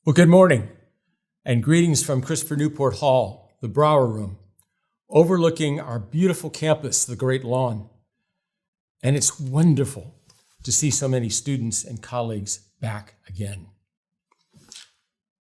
Well, good morning, and greetings from Christopher Newport Hall, the Brower Room, overlooking our beautiful campus, the Great Lawn. And it's wonderful to see so many students and colleagues back again.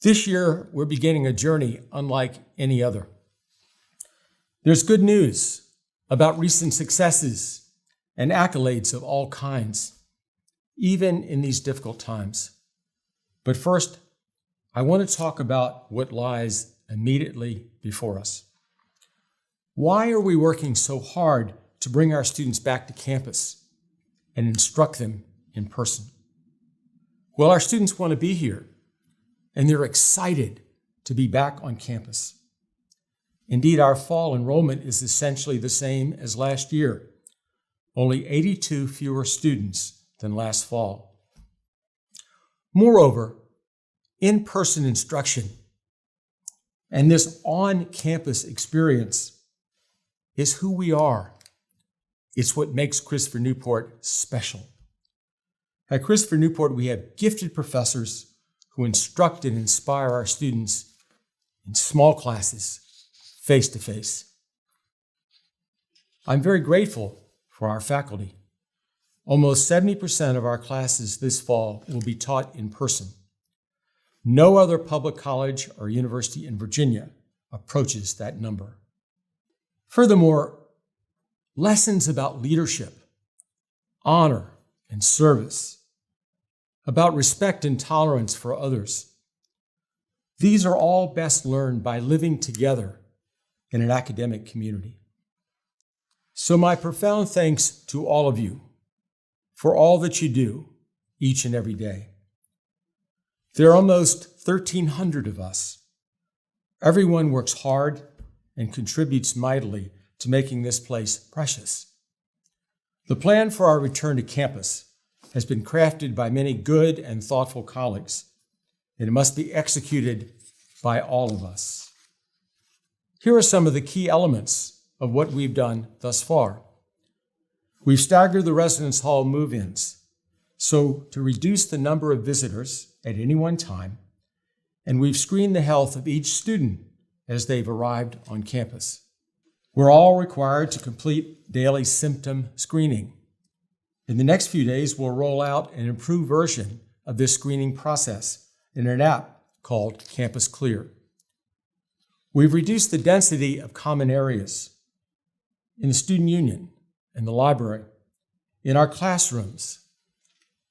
This year, we're beginning a journey unlike any other. There's good news about recent successes and accolades of all kinds, even in these difficult times. But first, I want to talk about what lies immediately before us. Why are we working so hard to bring our students back to campus and instruct them in person? Well, our students want to be here, and they're excited to be back on campus. Indeed, our fall enrollment is essentially the same as last year, only 82 fewer students than last fall. Moreover, in-person instruction and this on-campus experience is who we are. It's what makes Christopher Newport special. At Christopher Newport, we have gifted professors who instruct and inspire our students in small classes, face-to-face. I'm very grateful for our faculty. Almost 70% of our classes this fall will be taught in person. No other public college or university in Virginia approaches that number. Furthermore, lessons about leadership, honor, and service, about respect and tolerance for others, these are all best learned by living together in an academic community. So my profound thanks to all of you for all that you do each and every day. There are almost 1,300 of us. Everyone works hard and contributes mightily to making this place precious. The plan for our return to campus has been crafted by many good and thoughtful colleagues, and it must be executed by all of us. Here are some of the key elements of what we've done thus far. We've staggered the residence hall move-ins, so to reduce the number of visitors at any one time, and we've screened the health of each student as they've arrived on campus. We're all required to complete daily symptom screening. In the next few days, we'll roll out an improved version of this screening process in an app called Campus Clear. We've reduced the density of common areas in the student union, in the library, in our classrooms,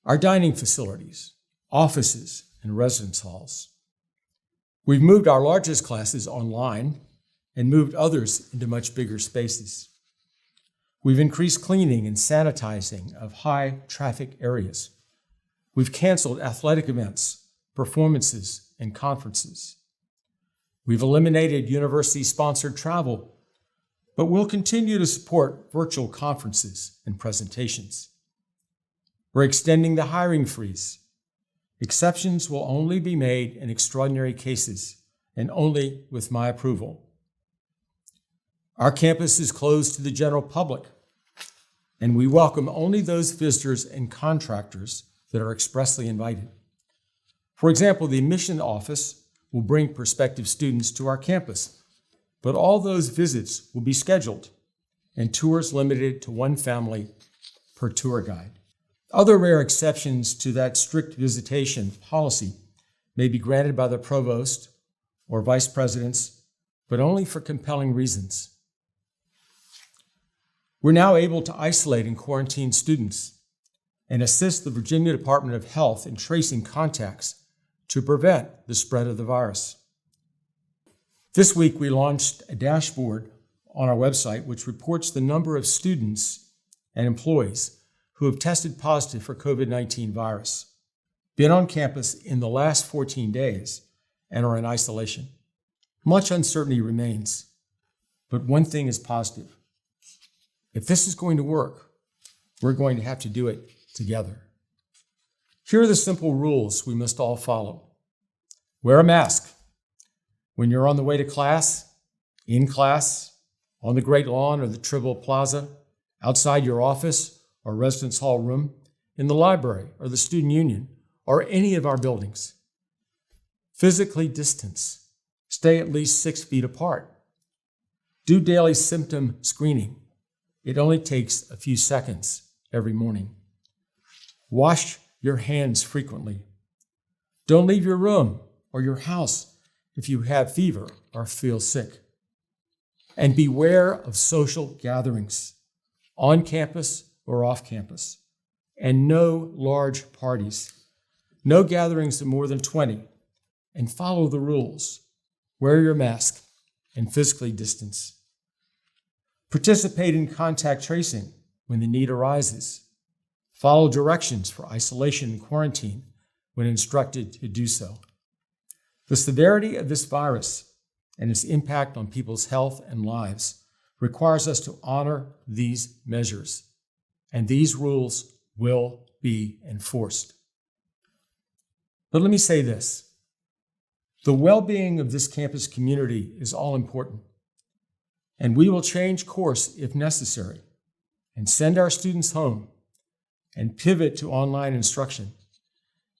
our dining facilities, offices, and residence halls. We've moved our largest classes online and moved others into much bigger spaces. We've increased cleaning and sanitizing of high traffic areas. We've canceled athletic events, performances, and conferences. We've eliminated university-sponsored travel, but we'll continue to support virtual conferences and presentations. We're extending the hiring freeze. Exceptions will only be made in extraordinary cases and only with my approval. Our campus is closed to the general public, and we welcome only those visitors and contractors that are expressly invited. For example, the admission office will bring prospective students to our campus, but all those visits will be scheduled and tours limited to one family per tour guide. Other rare exceptions to that strict visitation policy may be granted by the provost or vice presidents, but only for compelling reasons. We're now able to isolate and quarantine students and assist the Virginia Department of Health in tracing contacts to prevent the spread of the virus. This week, we launched a dashboard on our website which reports the number of students and employees who have tested positive for COVID-19 virus, been on campus in the last 14 days, and are in isolation. Much uncertainty remains, but one thing is positive. If this is going to work, we're going to have to do it together. Here are the simple rules we must all follow. Wear a mask when you're on the way to class, in class, on the Great Lawn or the Trible Plaza, outside your office or residence hall room, in the library or the student union, or any of our buildings. Physically distance. Stay at least 6 feet apart. Do daily symptom screening. It only takes a few seconds every morning. Wash your hands frequently. Don't leave your room or your house if you have fever or feel sick. And beware of social gatherings, on campus or off campus, and no large parties. No gatherings of more than 20, and follow the rules. Wear your mask and physically distance. Participate in contact tracing when the need arises. Follow directions for isolation and quarantine when instructed to do so. The severity of this virus and its impact on people's health and lives requires us to honor these measures, and these rules will be enforced. But let me say this. The well-being of this campus community is all important, and we will change course if necessary and send our students home and pivot to online instruction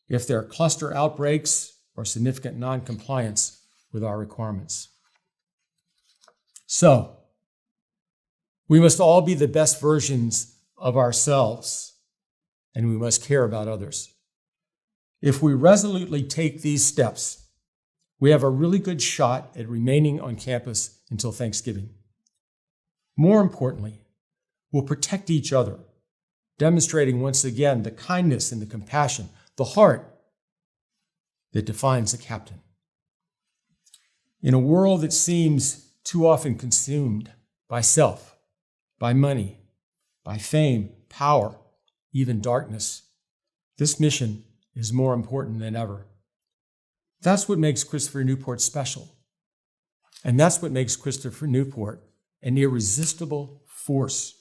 if there are cluster outbreaks or significant non-compliance with our requirements. So, we must all be the best versions of ourselves, and we must care about others. If we resolutely take these steps, we have a really good shot at remaining on campus until Thanksgiving. More importantly, we'll protect each other, demonstrating once again the kindness and the compassion, the heart that defines a captain. In a world that seems too often consumed by self, by money, by fame, power, even darkness, this mission is more important than ever. That's what makes Christopher Newport special. And that's what makes Christopher Newport an irresistible force.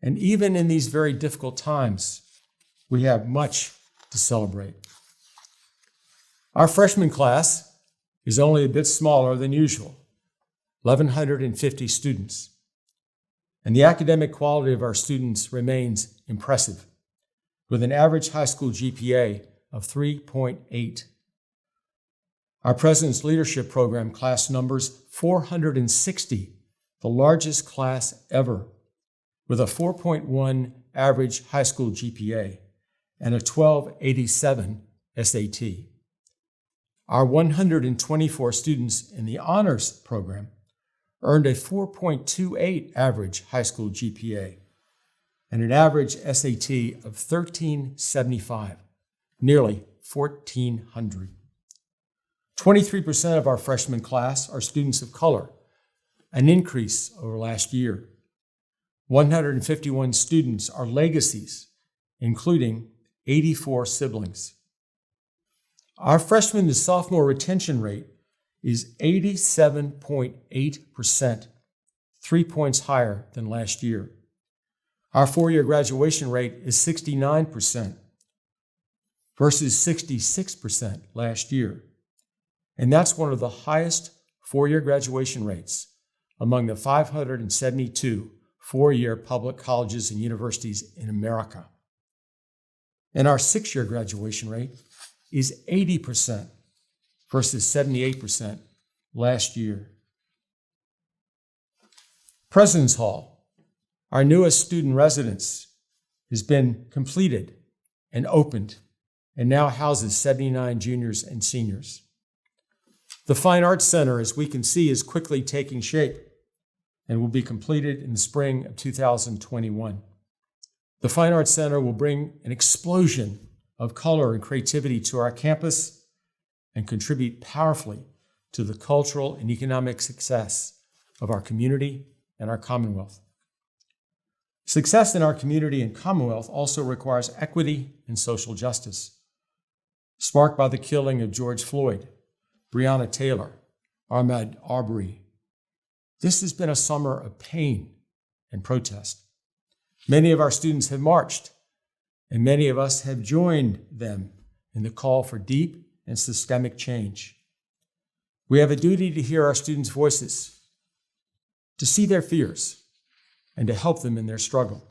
And even in these very difficult times, we have much to celebrate. Our freshman class is only a bit smaller than usual, 1,150 students. And the academic quality of our students remains impressive, with an average high school GPA of 3.8. Our President's Leadership Program class numbers 460, the largest class ever, with a 4.1 average high school GPA and a 1287 SAT. Our 124 students in the Honors Program earned a 4.28 average high school GPA and an average SAT of 1375, nearly 1,400. 23% of our freshman class are students of color, an increase over last year. 151 students are legacies, including 84 siblings. Our freshman to sophomore retention rate is 87.8%, 3 points higher than last year. Our four-year graduation rate is 69% versus 66% last year. And that's one of the highest four-year graduation rates among the 572 four-year public colleges and universities in America. And our six-year graduation rate is 80% versus 78% last year. President's Hall, our newest student residence, has been completed and opened and now houses 79 juniors and seniors. The Fine Arts Center, as we can see, is quickly taking shape and will be completed in the spring of 2021. The Fine Arts Center will bring an explosion of color and creativity to our campus and contribute powerfully to the cultural and economic success of our community and our Commonwealth. Success in our community and Commonwealth also requires equity and social justice, sparked by the killing of George Floyd, Breonna Taylor, Ahmaud Arbery. This has been a summer of pain and protest. Many of our students have marched, and many of us have joined them in the call for deep and systemic change. We have a duty to hear our students' voices, to see their fears, and to help them in their struggle.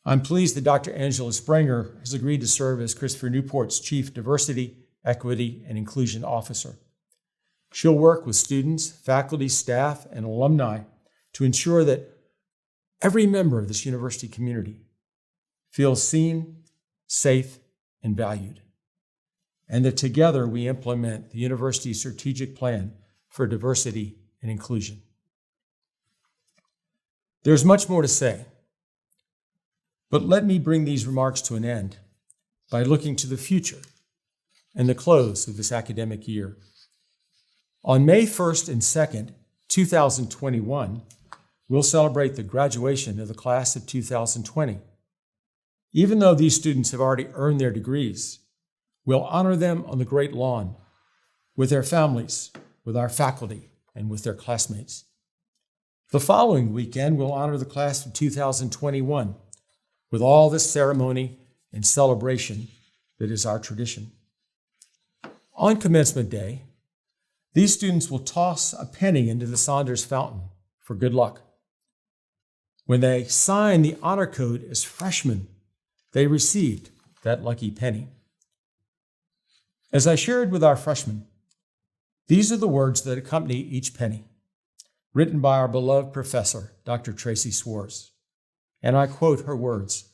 I'm pleased that Dr. Angela Springer has agreed to serve as Christopher Newport's Chief Diversity, Equity, and Inclusion Officer. She'll work with students, faculty, staff, and alumni to ensure that every member of this university community feels seen, safe, and valued, and that together we implement the university's strategic plan for diversity and inclusion. There's much more to say, but let me bring these remarks to an end by looking to the future and the close of this academic year. On May 1st and 2nd, 2021, we'll celebrate the graduation of the class of 2020. Even though these students have already earned their degrees, we'll honor them on the Great Lawn with their families, with our faculty, and with their classmates. The following weekend, we'll honor the class of 2021 with all the ceremony and celebration that is our tradition. On commencement day, these students will toss a penny into the Saunders fountain for good luck. When they sign the honor code as freshmen, they received that lucky penny. As I shared with our freshmen, these are the words that accompany each penny, written by our beloved professor, Dr. Tracy Swartz. And I quote her words: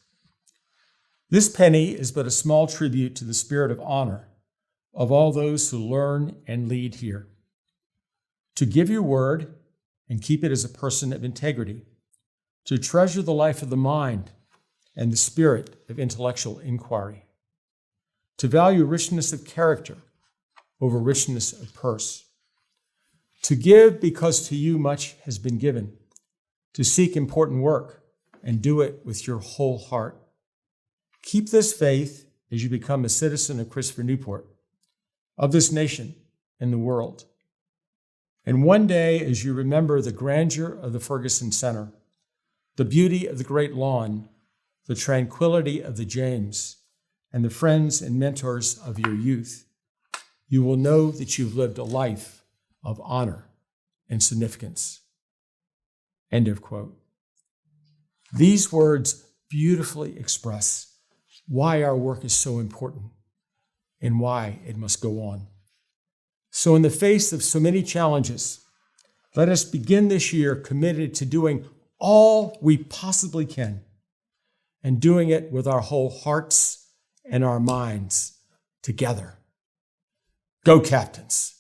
"This penny is but a small tribute to the spirit of honor of all those who learn and lead here. To give your word and keep it as a person of integrity, to treasure the life of the mind and the spirit of intellectual inquiry, to value richness of character over richness of purse, to give because to you much has been given, to seek important work and do it with your whole heart. Keep this faith as you become a citizen of Christopher Newport, of this nation and the world. And one day, as you remember the grandeur of the Ferguson Center, the beauty of the Great Lawn, the tranquility of the James, and the friends and mentors of your youth, you will know that you've lived a life of honor and significance." End of quote. These words beautifully express why our work is so important and why it must go on. So in the face of so many challenges, let us begin this year committed to doing all we possibly can and doing it with our whole hearts and our minds together. Go Captains!